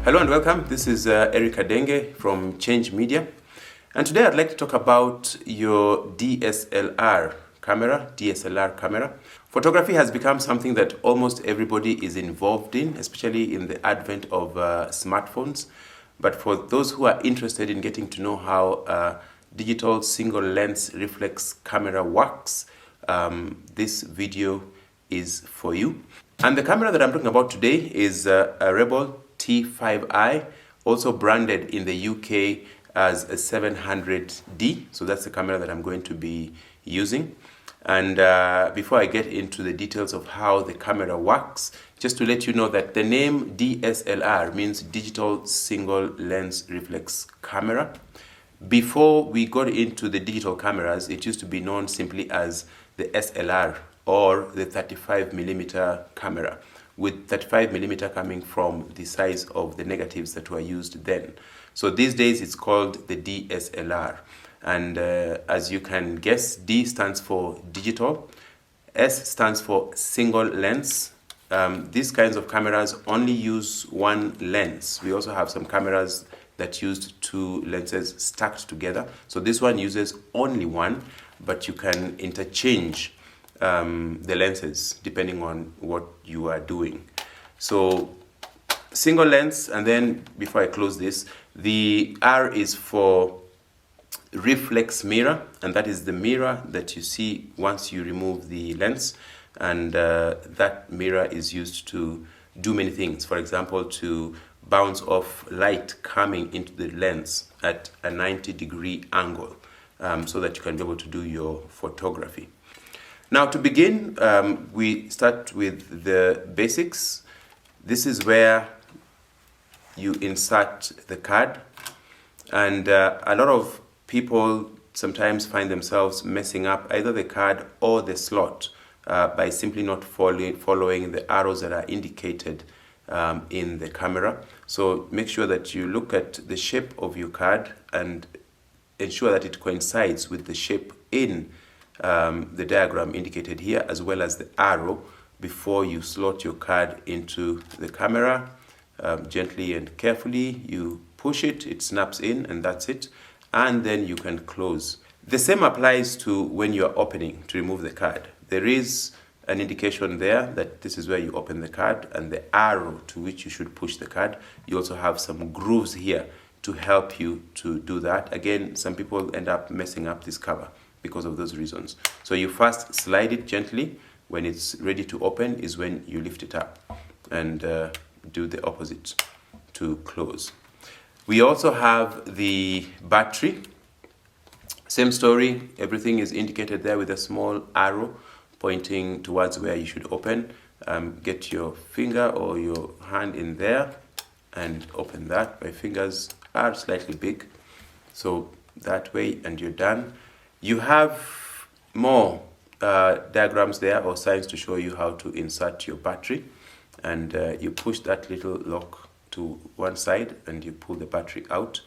Hello and welcome. This is Eric Adenge from Change Media. And today I'd like to talk about your DSLR camera. Photography has become something that almost everybody is involved in, especially in the advent of smartphones. But for those who are interested in getting to know how a digital single lens reflex camera works, this video is for you. And the camera that I'm talking about today is a Rebel T5i, also branded in the UK as a 700D. So that's the camera that I'm going to be using. And before I get into the details of how the camera works, just to let you know that the name DSLR means Digital Single Lens Reflex Camera. Before we got into the digital cameras, it used to be known simply as the SLR, or the 35mm camera, with 35mm coming from the size of the negatives that were used then. So these days it's called the DSLR. And as you can guess, D stands for digital, S stands for single lens. These kinds of cameras only use one lens. We also have some cameras that used two lenses stacked together. So this one uses only one, but you can interchange the lenses depending on what you are doing. So single lens, and then before I close this, the R is for reflex mirror, and that is the mirror that you see once you remove the lens, and that mirror is used to do many things. For example, to bounce off light coming into the lens at a 90-degree angle, so that you can be able to do your photography. Now, to begin, we start with the basics. This is where you insert the card, and a lot of people sometimes find themselves messing up either the card or the slot by simply not following the arrows that are indicated in the camera. So make sure that you look at the shape of your card and ensure that it coincides with the shape in the diagram indicated here, as well as the arrow, before you slot your card into the camera. Gently and carefully you push it, it snaps in, and that's it. And then you can close. The same applies to when you are opening to remove the card. There is an indication there that this is where you open the card, and the arrow to which you should push the card. You also have some grooves here to help you to do that. Again, some people end up messing up this cover because of those reasons. So you first slide it gently. When it's ready to open is when you lift it up, and do the opposite to close. We also have the battery. Same story, everything is indicated there with a small arrow pointing towards where you should open. Get your finger or your hand in there and open that. My fingers are slightly big, so that way, and you're done. You have more diagrams there or signs to show you how to insert your battery, and you push that little lock to one side and you pull the battery out.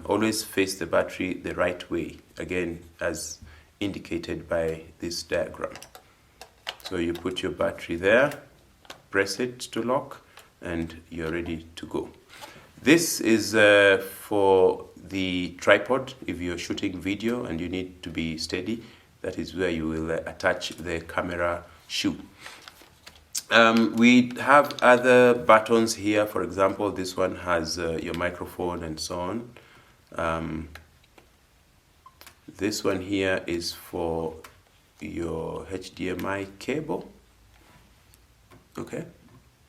Always face the battery the right way, again as indicated by this diagram. So you put your battery there, press it to lock, and you're ready to go. This is for the tripod. If you're shooting video and you need to be steady, that is where you will attach the camera shoe. We have other buttons here. For example, this one has your microphone and so on. This one here is for your HDMI cable. Okay,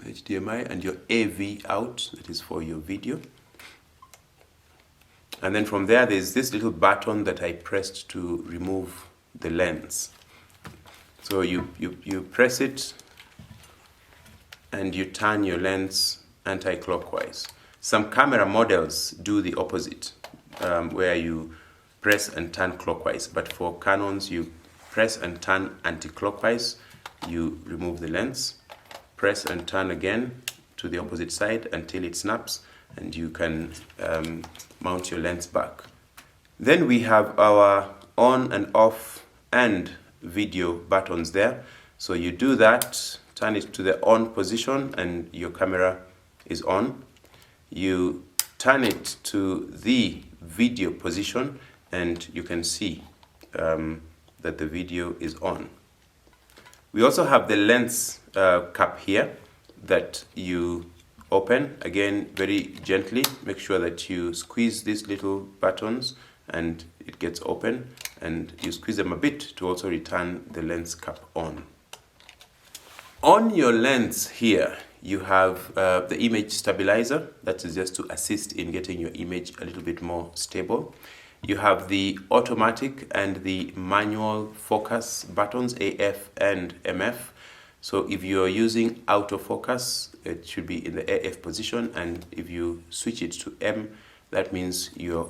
HDMI, and your AV out, that is for your video. And then from there's this little button that I pressed to remove the lens. So you press it and you turn your lens anti-clockwise. Some camera models do the opposite, where you press and turn clockwise, but for Canons you press and turn anti-clockwise, you remove the lens, press and turn again to the opposite side until it snaps, and you can mount your lens back. Then we have our on and off and video buttons there. So you do that, turn it to the on position and your camera is on. you turn it to the video position, and you can see that the video is on. We also have the lens cap here that you open, again very gently. Make sure that you squeeze these little buttons and it gets open, and you squeeze them a bit to also return the lens cap on. On your lens here, you have the image stabilizer. That is just to assist in getting your image a little bit more stable. You have the automatic and the manual focus buttons, AF and MF. So if you are using autofocus, it should be in the AF position, and if you switch it to M, that means you're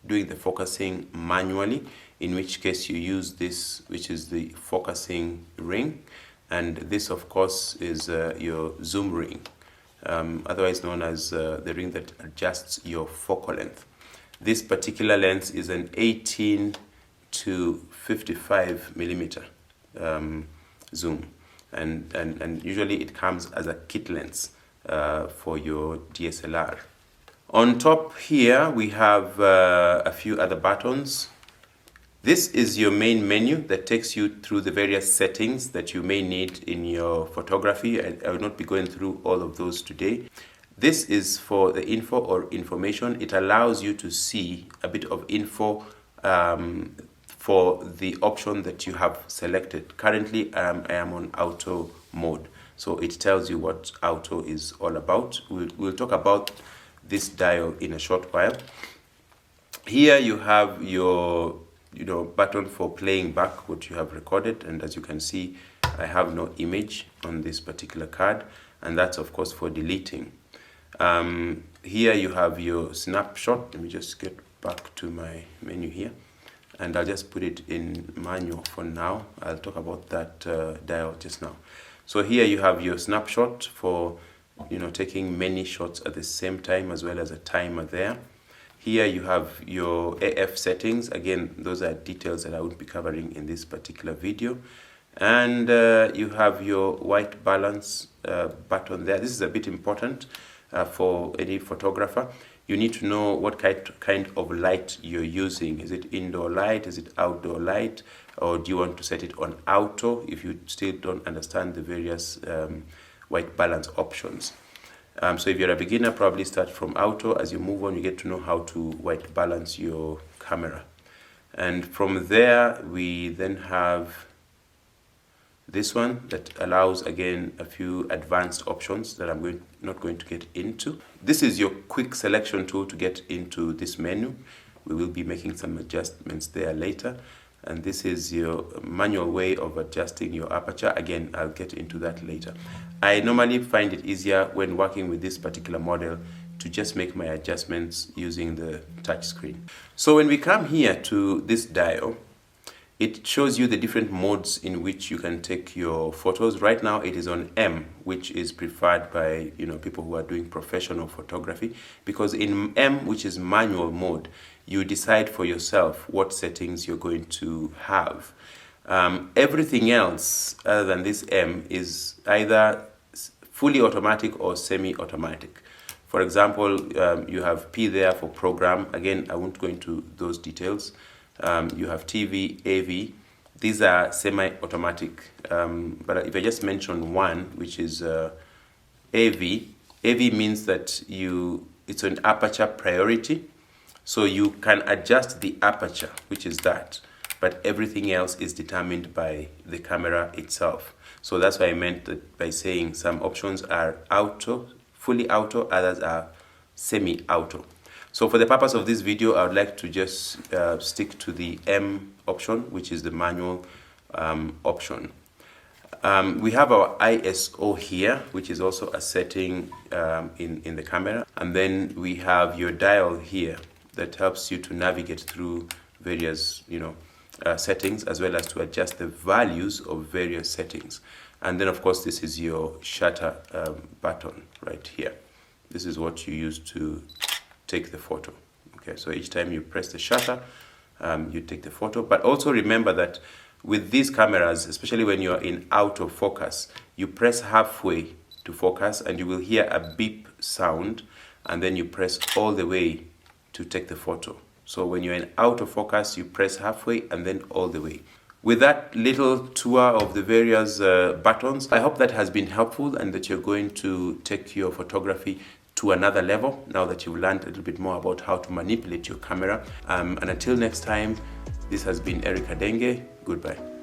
doing the focusing manually, in which case you use this, which is the focusing ring, and this of course is your zoom ring, otherwise known as the ring that adjusts your focal length. This particular lens is an 18 to 55 millimeter zoom, and usually it comes as a kit lens for your DSLR. On top here we have a few other buttons. This is your main menu that takes you through the various settings that you may need in your photography. I will not be going through all of those today. This is for the info or information. It allows you to see a bit of info for the option that you have selected. Currently, I am on auto mode, so it tells you what auto is all about. We'll talk about this dial in a short while. Here you have your button for playing back what you have recorded, and as you can see, I have no image on this particular card, and that's of course for deleting. Here you have your snapshot. Let me just get back to my menu here, and I'll just put it in manual for now. I'll talk about that dial just now. So here you have your snapshot for taking many shots at the same time, as well as a timer there. Here you have your AF settings. Again, those are details that I won't be covering in this particular video. And you have your white balance button there. This is a bit important for any photographer. You need to know what kind of light you're using. Is it indoor light? Is it outdoor light? Or do you want to set it on auto if you still don't understand the various white balance options? So if you're a beginner, probably start from auto. As you move on, you get to know how to white balance your camera. And from there, we then have this one that allows, again, a few advanced options that I'm not going to get into. This is your quick selection tool to get into this menu. We will be making some adjustments there later. And this is your manual way of adjusting your aperture. Again, I'll get into that later. I normally find it easier when working with this particular model to just make my adjustments using the touch screen. So when we come here to this dial, it shows you the different modes in which you can take your photos. Right now it is on M, which is preferred by people who are doing professional photography, because in M, which is manual mode, you decide for yourself what settings you're going to have. Everything else other than this M is either fully automatic or semi-automatic. For example, you have P there for program. Again, I won't go into those details. You have TV, AV. These are semi-automatic. But if I just mention one, which is AV, AV means that it's an aperture priority. So you can adjust the aperture, which is that, but everything else is determined by the camera itself. So that's what I meant by saying some options are auto, fully auto, others are semi-auto. So for the purpose of this video, I would like to just stick to the M option, which is the manual option. We have our ISO here, which is also a setting in the camera. And then we have your dial here that helps you to navigate through various settings, as well as to adjust the values of various settings. And then of course this is your shutter button right here. This is what you use to take the photo. Okay, so each time you press the shutter, you take the photo. But also remember that with these cameras, especially when you're in autofocus, you press halfway to focus and you will hear a beep sound, and then you press all the way to take the photo. So when you're in out of focus, you press halfway and then all the way. With that little tour of the various buttons, I hope that has been helpful and that you're going to take your photography to another level now that you've learned a little bit more about how to manipulate your camera. And until next time, this has been Eric Adenge. Goodbye.